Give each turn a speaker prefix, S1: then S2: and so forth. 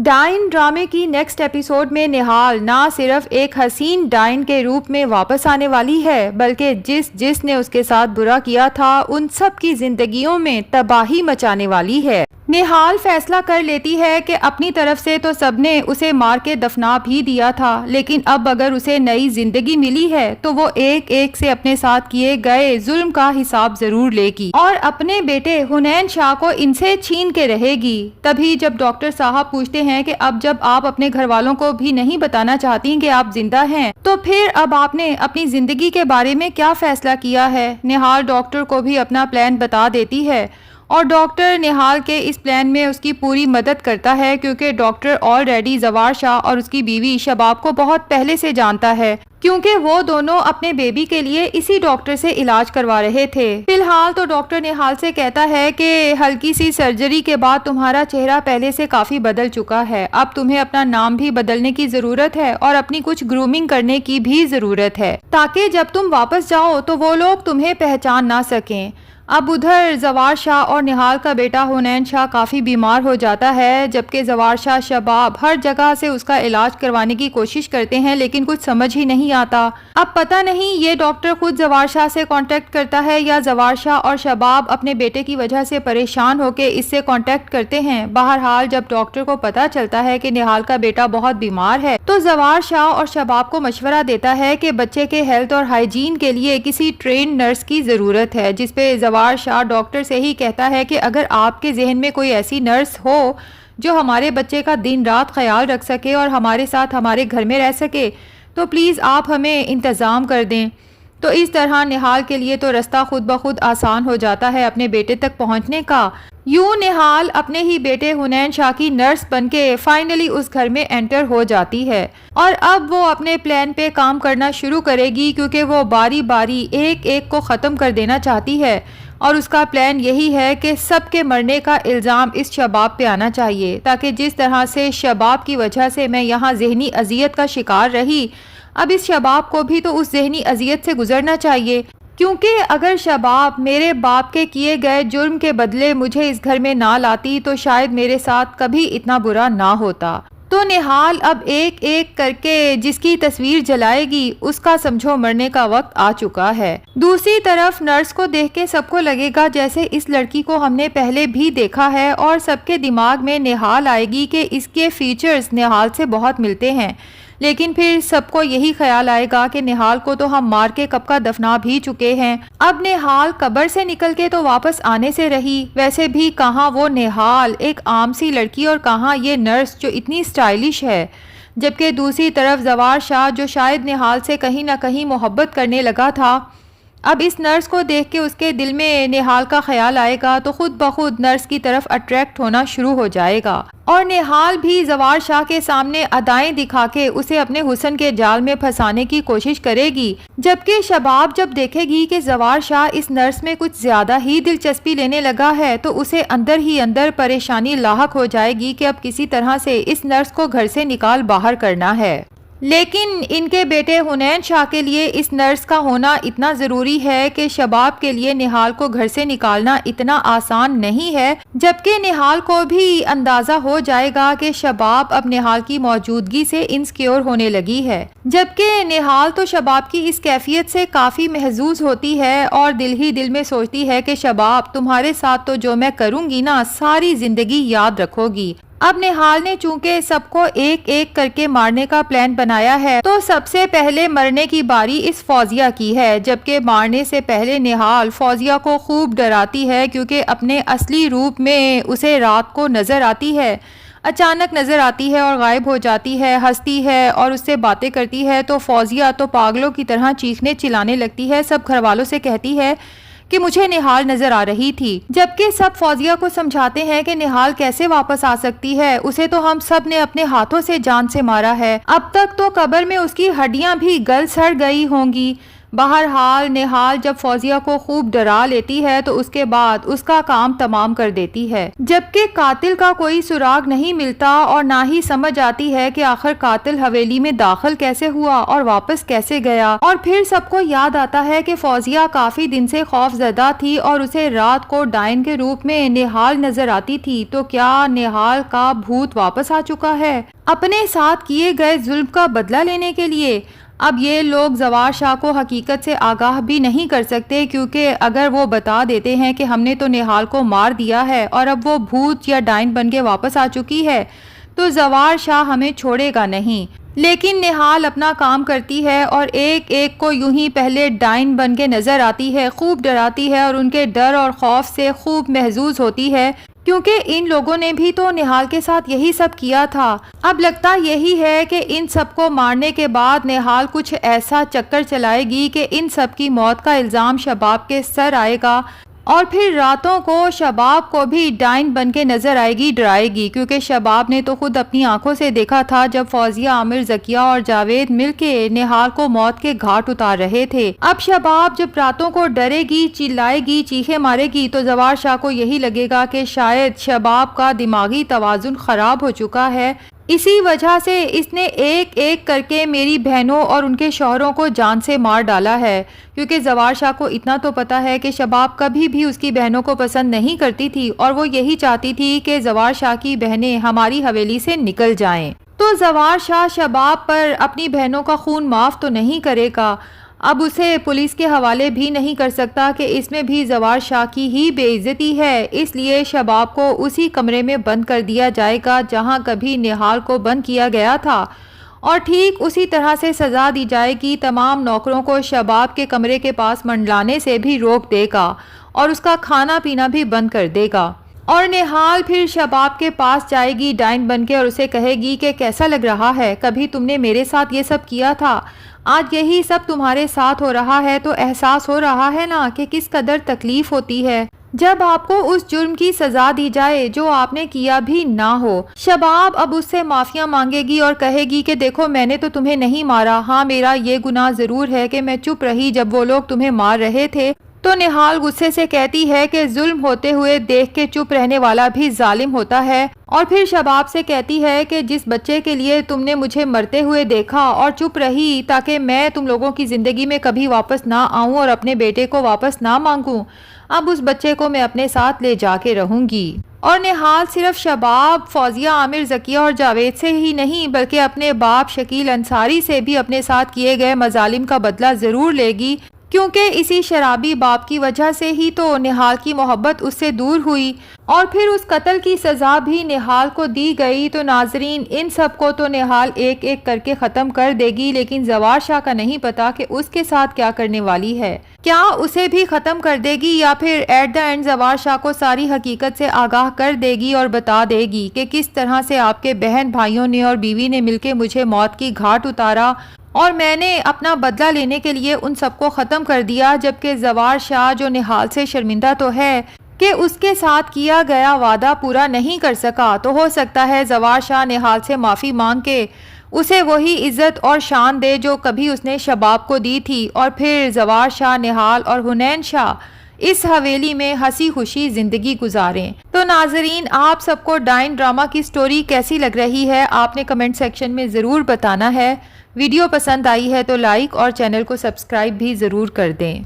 S1: ڈائن ڈرامے کی next episode میں نہال نہ صرف ایک حسین ڈائن کے روپ میں واپس آنے والی ہے بلکہ جس نے اس کے ساتھ برا کیا تھا ان سب کی زندگیوں میں تباہی مچانے والی ہے۔ نہال فیصلہ کر لیتی ہے کہ اپنی طرف سے تو سب نے اسے مار کے دفنا بھی دیا تھا، لیکن اب اگر اسے نئی زندگی ملی ہے تو وہ ایک ایک سے اپنے ساتھ کیے گئے ظلم کا حساب ضرور لے گی اور اپنے بیٹے حنین شاہ کو ان سے چھین کے رہے گی۔ تبھی جب ڈاکٹر صاحب پوچھتے ہیں کہ اب جب آپ اپنے گھر والوں کو بھی نہیں بتانا چاہتی کہ آپ زندہ ہیں تو پھر اب آپ نے اپنی زندگی کے بارے میں کیا فیصلہ کیا ہے، نہال ڈاکٹر کو بھی اپنا پلان بتا دیتی ہے اور ڈاکٹر نہال کے اس پلان میں اس کی پوری مدد کرتا ہے کیونکہ ڈاکٹر آلریڈی زوار شاہ اور اس کی بیوی شباب کو بہت پہلے سے جانتا ہے کیونکہ وہ دونوں اپنے بیبی کے لیے اسی ڈاکٹر سے علاج کروا رہے تھے۔ فی الحال تو ڈاکٹر نہال سے کہتا ہے کہ ہلکی سی سرجری کے بعد تمہارا چہرہ پہلے سے کافی بدل چکا ہے، اب تمہیں اپنا نام بھی بدلنے کی ضرورت ہے اور اپنی کچھ گرومنگ کرنے کی بھی ضرورت ہے تاکہ جب تم واپس جاؤ تو وہ لوگ تمہیں پہچان نہ سکیں۔ اب ادھر زوار شاہ اور نہال کا بیٹا حنین شاہ کافی بیمار ہو جاتا ہے جبکہ زوار شاہ شباب ہر جگہ سے اس کا علاج کروانے کی کوشش کرتے ہیں لیکن کچھ سمجھ ہی نہیں آتا۔ اب پتہ نہیں یہ ڈاکٹر خود زوار شاہ سے کانٹیکٹ کرتا ہے یا زوار شاہ اور شباب اپنے بیٹے کی وجہ سے پریشان ہو کے اس سے کانٹیکٹ کرتے ہیں۔ بہرحال جب ڈاکٹر کو پتہ چلتا ہے کہ نہال کا بیٹا بہت بیمار ہے تو زوار شاہ اور شباب کو مشورہ دیتا ہے کہ بچے کے ہیلتھ اور ہائیجین کے لیے کسی ٹرینڈ نرس کی ضرورت ہے، جس پہ زوار شاہ ڈاکٹر سے ہی کہتا ہے کہ اگر آپ کے ذہن میں کوئی ایسی نرس ہو جو ہمارے بچے کا دن رات خیال رکھ سکے اور ہمارے ساتھ ہمارے گھر میں رہ سکے تو پلیز آپ ہمیں انتظام کر دیں۔ تو اس طرح نہال کے لیے تو رستہ خود بخود آسان ہو جاتا ہے اپنے بیٹے تک پہنچنے کا۔ یوں نہال اپنے ہی بیٹے حنین شاہ کی نرس بن کے فائنلی اس گھر میں انٹر ہو جاتی ہے اور اب وہ اپنے پلان پہ کام کرنا شروع کرے گی کیونکہ وہ باری باری ایک ایک کو ختم کر دینا چاہتی ہے اور اس کا پلان یہی ہے کہ سب کے مرنے کا الزام اس شباب پہ آنا چاہیے تاکہ جس طرح سے شباب کی وجہ سے میں یہاں ذہنی اذیت کا شکار رہی اب اس شباب کو بھی تو اس ذہنی اذیت سے گزرنا چاہیے، کیونکہ اگر شباب میرے باپ کے کیے گئے جرم کے بدلے مجھے اس گھر میں نہ لاتی تو شاید میرے ساتھ کبھی اتنا برا نہ ہوتا۔ تو نہال اب ایک ایک کر کے جس کی تصویر جلائے گی اس کا سمجھو مرنے کا وقت آ چکا ہے۔ دوسری طرف نرس کو دیکھ کے سب کو لگے گا جیسے اس لڑکی کو ہم نے پہلے بھی دیکھا ہے اور سب کے دماغ میں نہال آئے گی کہ اس کے فیچرز نہال سے بہت ملتے ہیں، لیکن پھر سب کو یہی خیال آئے گا کہ نہال کو تو ہم مار کے کب کا دفنا بھی چکے ہیں، اب نہال قبر سے نکل کے تو واپس آنے سے رہی، ویسے بھی کہاں وہ نہال ایک عام سی لڑکی اور کہاں یہ نرس جو اتنی اسٹائلش ہے، جبکہ دوسری طرف زوار شاہ جو شاید نہال سے کہیں نہ کہیں محبت کرنے لگا تھا، اب اس نرس کو دیکھ کے اس کے دل میں نہال کا خیال آئے گا تو خود بخود نرس کی طرف اٹریکٹ ہونا شروع ہو جائے گا اور نہال بھی زوار شاہ کے سامنے ادائیں دکھا کے اسے اپنے حسن کے جال میں پھنسانے کی کوشش کرے گی، جبکہ شباب جب دیکھے گی کہ زوار شاہ اس نرس میں کچھ زیادہ ہی دلچسپی لینے لگا ہے تو اسے اندر ہی اندر پریشانی لاحق ہو جائے گی کہ اب کسی طرح سے اس نرس کو گھر سے نکال باہر کرنا ہے۔ لیکن ان کے بیٹے حنین شاہ کے لیے اس نرس کا ہونا اتنا ضروری ہے کہ شباب کے لیے نہال کو گھر سے نکالنا اتنا آسان نہیں ہے، جبکہ نہال کو بھی اندازہ ہو جائے گا کہ شباب اب نہال کی موجودگی سے انسیکیور ہونے لگی ہے، جبکہ نہال تو شباب کی اس کیفیت سے کافی محظوظ ہوتی ہے اور دل ہی دل میں سوچتی ہے کہ شباب تمہارے ساتھ تو جو میں کروں گی نا ساری زندگی یاد رکھو گی۔ اب نہال نے چونکہ سب کو ایک ایک کر کے مارنے کا پلان بنایا ہے تو سب سے پہلے مرنے کی باری اس فوزیہ کی ہے، جبکہ مارنے سے پہلے نہال فوزیہ کو خوب ڈراتی ہے کیونکہ اپنے اصلی روپ میں اسے رات کو نظر آتی ہے، اچانک نظر آتی ہے اور غائب ہو جاتی ہے، ہنستی ہے اور اس سے باتیں کرتی ہے تو فوزیہ تو پاگلوں کی طرح چیخنے چلانے لگتی ہے، سب گھر والوں سے کہتی ہے کہ مجھے نہال نظر آ رہی تھی، جبکہ سب فوزیہ کو سمجھاتے ہیں کہ نہال کیسے واپس آ سکتی ہے، اسے تو ہم سب نے اپنے ہاتھوں سے جان سے مارا ہے، اب تک تو قبر میں اس کی ہڈیاں بھی گل سڑ گئی ہوں گی۔ بہرحال نہال جب فوزیہ کو خوب ڈرا لیتی ہے تو اس کے بعد اس کا کام تمام کر دیتی ہے، جبکہ قاتل کا کوئی سراغ نہیں ملتا اور نہ ہی سمجھ آتی ہے کہ آخر قاتل حویلی میں داخل کیسے ہوا اور واپس کیسے گیا۔ اور پھر سب کو یاد آتا ہے کہ فوزیہ کافی دن سے خوف زدہ تھی اور اسے رات کو ڈائن کے روپ میں نہال نظر آتی تھی، تو کیا نہال کا بھوت واپس آ چکا ہے اپنے ساتھ کیے گئے ظلم کا بدلہ لینے کے لیے؟ اب یہ لوگ زوار شاہ کو حقیقت سے آگاہ بھی نہیں کر سکتے، کیونکہ اگر وہ بتا دیتے ہیں کہ ہم نے تو نہال کو مار دیا ہے اور اب وہ بھوت یا ڈائن بن کے واپس آ چکی ہے، تو زوار شاہ ہمیں چھوڑے گا نہیں۔ لیکن نہال اپنا کام کرتی ہے اور ایک ایک کو یوں ہی پہلے ڈائن بن کے نظر آتی ہے، خوب ڈراتی ہے اور ان کے ڈر اور خوف سے خوب محظوظ ہوتی ہے، کیونکہ ان لوگوں نے بھی تو نہال کے ساتھ یہی سب کیا تھا۔ اب لگتا یہی ہے کہ ان سب کو مارنے کے بعد نہال کچھ ایسا چکر چلائے گی کہ ان سب کی موت کا الزام شباب کے سر آئے گا، اور پھر راتوں کو شباب کو بھی ڈائن بن کے نظر آئے گی، ڈرائے گی، کیونکہ شباب نے تو خود اپنی آنکھوں سے دیکھا تھا جب فوزیہ، عامر، ذکیہ اور جاوید مل کے نہال کو موت کے گھاٹ اتار رہے تھے۔ اب شباب جب راتوں کو ڈرے گی، چلائے گی، چیخے مارے گی، تو زوار شاہ کو یہی لگے گا کہ شاید شباب کا دماغی توازن خراب ہو چکا ہے، اسی وجہ سے اس نے ایک ایک کر کے میری بہنوں اور ان کے شوہروں کو جان سے مار ڈالا ہے، کیونکہ زوار شاہ کو اتنا تو پتا ہے کہ شباب کبھی بھی اس کی بہنوں کو پسند نہیں کرتی تھی اور وہ یہی چاہتی تھی کہ زوار شاہ کی بہنیں ہماری حویلی سے نکل جائیں۔ تو زوار شاہ شباب پر اپنی بہنوں کا خون معاف تو نہیں کرے گا، اب اسے پولیس کے حوالے بھی نہیں کر سکتا کہ اس میں بھی زوار شاہ کی ہی بے عزتی ہے، اس لیے شباب کو اسی کمرے میں بند کر دیا جائے گا جہاں کبھی نہال کو بند کیا گیا تھا، اور ٹھیک اسی طرح سے سزا دی جائے گی۔ تمام نوکروں کو شباب کے کمرے کے پاس منڈلانے سے بھی روک دے گا اور اس کا کھانا پینا بھی بند کر دے گا، اور نہال پھر شباب کے پاس جائے گی ڈائن بن کے اور اسے کہے گی کہ کیسا لگ رہا ہے، کبھی تم نے میرے ساتھ یہ سب کیا تھا، آج یہی سب تمہارے ساتھ ہو رہا ہے، تو احساس ہو رہا ہے نا کہ کس قدر تکلیف ہوتی ہے جب آپ کو اس جرم کی سزا دی جائے جو آپ نے کیا بھی نہ ہو۔ شباب اب اس سے معافیاں مانگے گی اور کہے گی کہ دیکھو میں نے تو تمہیں نہیں مارا، ہاں میرا یہ گناہ ضرور ہے کہ میں چپ رہی جب وہ لوگ تمہیں مار رہے تھے۔ تو نہال غصے سے کہتی ہے کہ ظلم ہوتے ہوئے دیکھ کے چپ رہنے والا بھی ظالم ہوتا ہے، اور پھر شباب سے کہتی ہے کہ جس بچے کے لیے تم نے مجھے مرتے ہوئے دیکھا اور چپ رہی تاکہ میں تم لوگوں کی زندگی میں کبھی واپس نہ آؤں اور اپنے بیٹے کو واپس نہ مانگوں، اب اس بچے کو میں اپنے ساتھ لے جا کے رہوں گی۔ اور نہال صرف شباب، فوزیہ، عامر، ذکیہ اور جاوید سے ہی نہیں بلکہ اپنے باپ شکیل انصاری سے بھی اپنے ساتھ کیے گئے مظالم کا بدلہ ضرور لے گی، کیونکہ اسی شرابی باپ کی وجہ سے ہی تو نہال کی محبت اس سے دور ہوئی، اور پھر اس قتل کی سزا بھی نہال کو دی گئی۔ تو ناظرین، ان سب کو تو نہال ایک ایک کر کے ختم کر دے گی، لیکن زوار شاہ کا نہیں پتا کہ اس کے ساتھ کیا کرنے والی ہے، کیا اسے بھی ختم کر دے گی یا پھر ایٹ دا اینڈ زوار شاہ کو ساری حقیقت سے آگاہ کر دے گی اور بتا دے گی کہ کس طرح سے آپ کے بہن بھائیوں نے اور بیوی نے مل کے مجھے موت کی گھاٹ اتارا اور میں نے اپنا بدلہ لینے کے لیے ان سب کو ختم کر دیا، جبکہ زوار شاہ جو نہال سے شرمندہ تو ہے کہ اس کے ساتھ کیا گیا وعدہ پورا نہیں کر سکا، تو ہو سکتا ہے زوار شاہ نہال سے معافی مانگ کے اسے وہی عزت اور شان دے جو کبھی اس نے شباب کو دی تھی، اور پھر زوار شاہ، نہال اور حنین شاہ اس حویلی میں ہنسی خوشی زندگی گزاریں۔ تو ناظرین، آپ سب کو ڈائن ڈرامہ کی سٹوری کیسی لگ رہی ہے آپ نے کمنٹ سیکشن میں ضرور بتانا ہے۔ ویڈیو پسند آئی ہے تو لائک اور چینل کو سبسکرائب بھی ضرور کر دیں۔